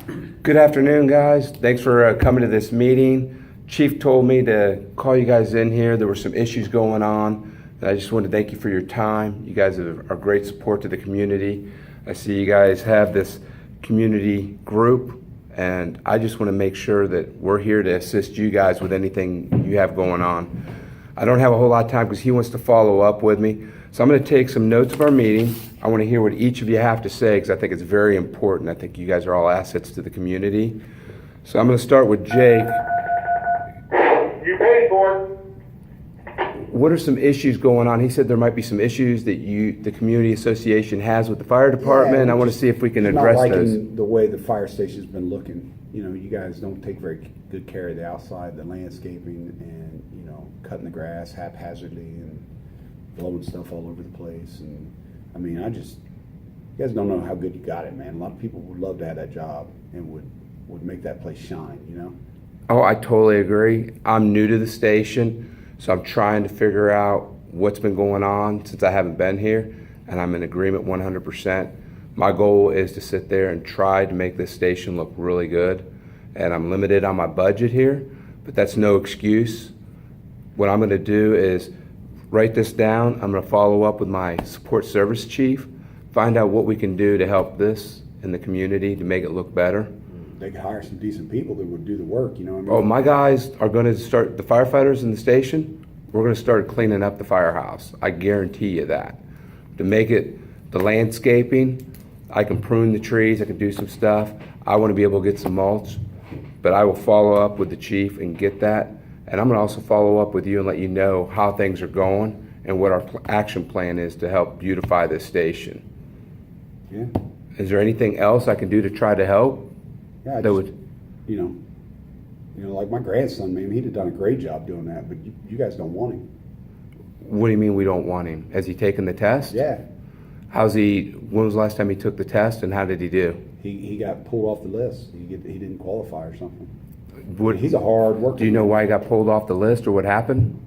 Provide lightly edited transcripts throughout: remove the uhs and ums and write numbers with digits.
Good afternoon, guys. Thanks for coming to this meeting. Chief told me to call you guys in here. There were some issues going on, and I just want to thank you for your time. You guys are great support to the community. I see you guys have this community group, and I just want to make sure that we're here to assist you guys with anything you have going on. I don't have a whole lot of time because he wants to follow up with me. So I'm going to take some notes of our meeting. I want to hear what each of you have to say because I think it's very important. I think you guys are all assets to the community. So I'm going to start with Jake. You paid for it. What are some issues going on? He said there might be some issues that the community association has with the fire department. Yeah, I want to see if we can not address liking those. the way the fire station's been looking. You know, you guys don't take very good care of the outside, the landscaping, and cutting the grass haphazardly and blowing stuff all over the place. And I mean, you guys don't know how good you got it, man. A lot of people would love to have that job and would make that place shine. Oh, I totally agree. I'm new to the station, so I'm trying to figure out what's been going on since I haven't been here, and I'm in agreement 100%. My goal is to sit there and try to make this station look really good, and I'm limited on my budget here, but that's no excuse. What I'm going to do is write this down. I'm going to follow up with my support service chief, find out what we can do to help this in the community to make it look better. They could hire some decent people that would do the work. What I mean? Oh, my guys are going to start, the firefighters in the station, we're going to start cleaning up the firehouse. I guarantee you that. To make it, the landscaping, I can prune the trees, I can do some stuff. I want to be able to get some mulch, but I will follow up with the chief and get that. And I'm going to also follow up with you and let you know how things are going and what our action plan is to help beautify this station. Yeah. Is there anything else I can do to try to help? Yeah. Like my grandson, man, he'd have done a great job doing that, but you guys don't want him. What do you mean we don't want him? Has he taken the test? Yeah. When was the last time he took the test and how did he do? He got pulled off the list. He didn't qualify or something. He's a hard worker. Do you know why he got pulled off the list or what happened?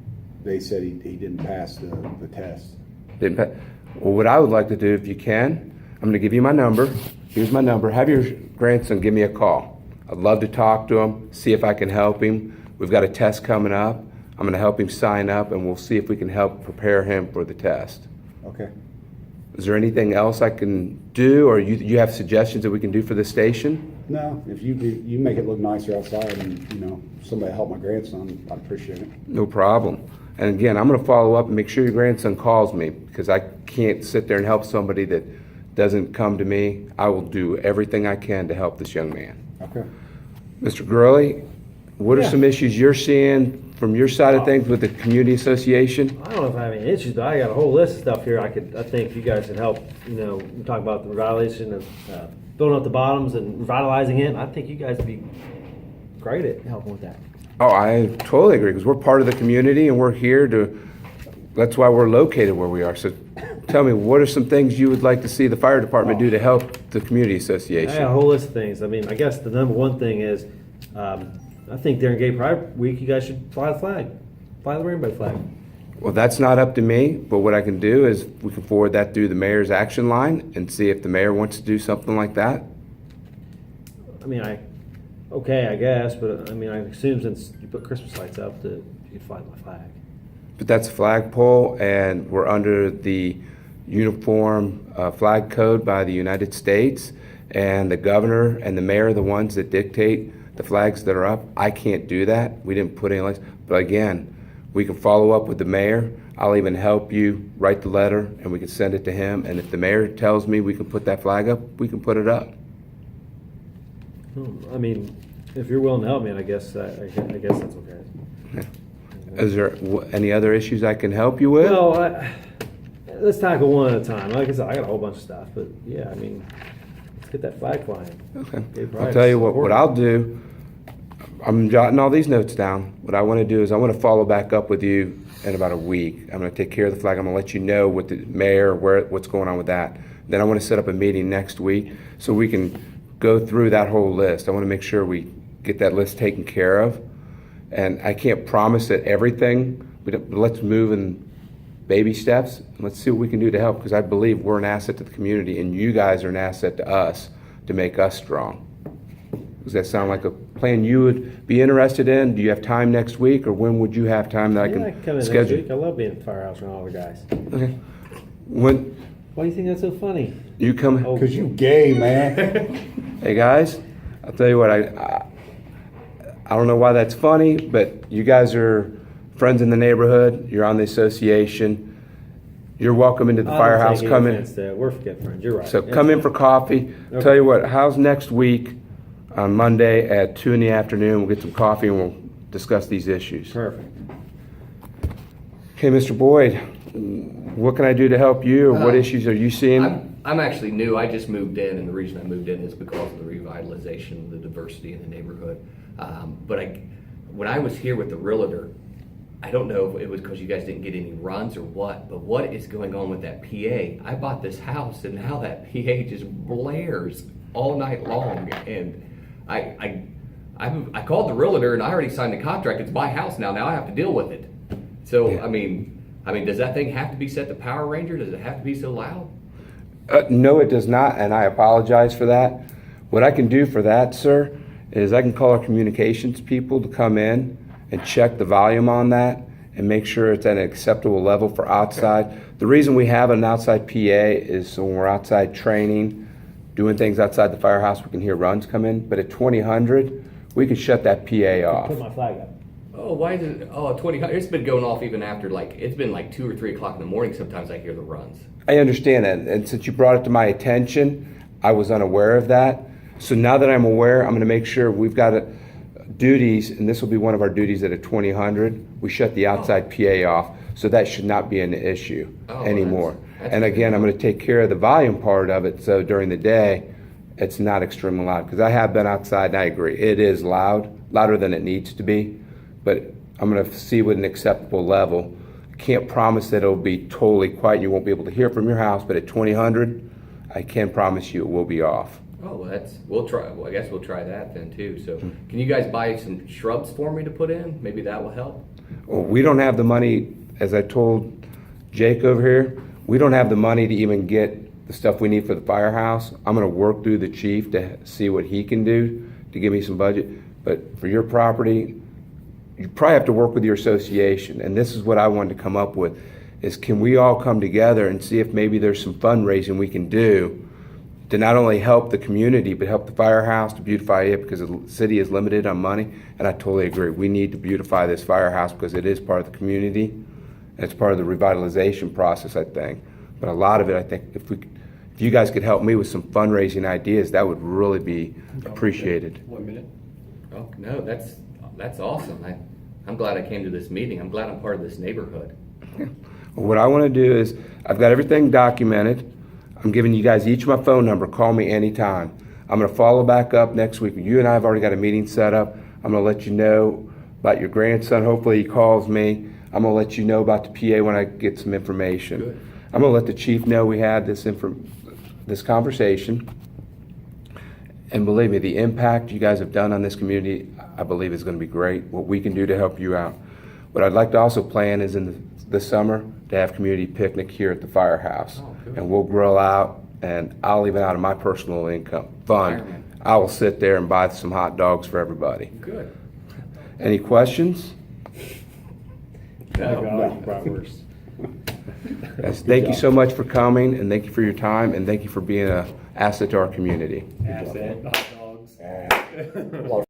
They said he didn't pass the test. Didn't pass. Well, what I would like to do, if you can, I'm going to give you my number. Here's my number. Have your grandson give me a call. I'd love to talk to him, see if I can help him. We've got a test coming up. I'm going to help him sign up, and we'll see if we can help prepare him for the test. Okay. Is there anything else I can do, or you have suggestions that we can do for the station? No, if you make it look nicer outside, and somebody help my grandson, I'd appreciate it. No problem. And again, I'm going to follow up and make sure your grandson calls me because I can't sit there and help somebody that doesn't come to me. I will do everything I can to help this young man. Okay. Mr. Gurley, what are Yeah. some issues you're seeing from your side of things with the community association? I don't know if I have any issues, but I got a whole list of stuff here. I think you guys could help. We talk about the revitalization of filling up the bottoms and revitalizing it. I think you guys would be great at helping with that. Oh, I totally agree because we're part of the community and we're here that's why we're located where we are. So tell me, what are some things you would like to see the fire department do to help the community I got a association? whole list of things. I mean, I guess the number one thing is, I think during Gay Pride Week, you guys should fly the flag, fly the rainbow flag. Well, that's not up to me, but what I can do is we can forward that through the mayor's action line and see if the mayor wants to do something like that. I mean, I guess, but I mean, I assume since you put Christmas lights up that you'd fly my flag. But that's a flagpole, and we're under the uniform flag code by the United States, and the governor and the mayor are the ones that dictate the flags that are up. I can't do that. We didn't put any lights. But again, we can follow up with the mayor. I'll even help you write the letter, and we can send it to him. And if the mayor tells me we can put that flag up, we can put it up. I mean, if you're willing to help me, I guess that's okay. Is there any other issues I can help you with? Well, let's tackle one at a time. Like I said, I got a whole bunch of stuff, but yeah, I mean, let's get that flag flying. Okay. Gay I'll Pride's tell you what important. I'll do. I'm jotting all these notes down. What I want to do is I want to follow back up with you in about a week. I'm going to take care of the flag. I'm going to let you know what the mayor, what's going on with that. Then I want to set up a meeting next week so we can go through that whole list. I want to make sure we get that list taken care of. And I can't promise that everything, but let's move in baby steps. Let's see what we can do to help, because I believe we're an asset to the community and you guys are an asset to us to make us strong. Does that sound like a plan you would be interested in? Do you have time next week, or when would you have time that I Yeah, I can come can in next schedule? week. I love being at the firehouse around all the guys. Okay. When Why do you think that's so funny? you come, Oh, Cause you gay, man. hey guys, I'll tell you what, I don't know why that's funny, but you guys are friends in the neighborhood. You're on the association. You're welcome into the I don't firehouse. take Come any in. offense to it. We're good friends. You're right. So It's come in fine. for coffee. Okay. Tell you what, how's next week on Monday at 2 in the afternoon? We'll get some coffee and we'll discuss these issues. Perfect. Okay, Mr. Boyd, what can I do to help you, or what issues are you seeing? I'm actually new. I just moved in, and the reason I moved in is because of the revitalization, the diversity in the neighborhood. When I was here with the realtor, I don't know if it was because you guys didn't get any runs or what, but what is going on with that PA? I bought this house, and now that PA just blares all night long, and I called the realtor, and I already signed the contract. It's my house now. Now I have to deal with it. So Yeah. I mean, does that thing have to be set to Power Ranger? Does it have to be so loud? No, it does not, and I apologize for that. What I can do for that, sir, is I can call our communications people to come in and check the volume on that and make sure it's at an acceptable level for outside. The reason we have an outside PA is so when we're outside training, doing things outside the firehouse, we can hear runs come in. But at 2000, we can shut that PA off. Put my flag up. Oh, why is it? Oh, 20. It's been going off even after it's been like 2 or 3 o'clock in the morning. Sometimes I hear the runs. I understand that, and since you brought it to my attention, I was unaware of that. So now that I'm aware, I'm going to make sure we've got duties, and this will be one of our duties at a 2000. We shut the outside PA off, so that should not be an issue Oh, anymore. that's And good. again, I'm going to take care of the volume part of it, so during the day, it's not extremely loud. Because I have been outside, and I agree, it is loud, louder than it needs to be. But I'm going to see what an acceptable level. Can't promise that it'll be totally quiet. You won't be able to hear from your house, but at 2000, I can promise you it will be off. Oh, well, we'll try. Well, I guess we'll try that then too. So, can you guys buy some shrubs for me to put in? Maybe that will help. Well, we don't have the money, as I told Jake over here, we don't have the money to even get the stuff we need for the firehouse. I'm going to work through the chief to see what he can do to give me some budget. But for your property, you probably have to work with your association. And this is what I wanted to come up with, is can we all come together and see if maybe there's some fundraising we can do to not only help the community, but help the firehouse to beautify it, because the city is limited on money. And I totally agree. We need to beautify this firehouse because it is part of the community. And it's part of the revitalization process, I think. But a lot of it, I think, if you guys could help me with some fundraising ideas, that would really be appreciated. 1 minute. Oh no, that's awesome. I'm glad I came to this meeting. I'm glad I'm part of this neighborhood. What I want to do is, I've got everything documented. I'm giving you guys each my phone number. Call me anytime. I'm going to follow back up next week. You and I have already got a meeting set up. I'm going to let you know about your grandson. Hopefully he calls me. I'm going to let you know about the PA when I get some information. Good. I'm going to let the chief know we had this conversation. And believe me, the impact you guys have done on this community, I believe is going to be great. What we can do to help you out. What I'd like to also plan is in the summer to have community picnic here at the firehouse. Oh, good. And we'll grill out, and I'll even out of my personal income fund, Fireman. I will sit there and buy some hot dogs for everybody. Good. Any questions? Bratwurst. Yes, thank you so much for coming, and thank you for your time, and thank you for being an asset to our community. Asset, hot dogs.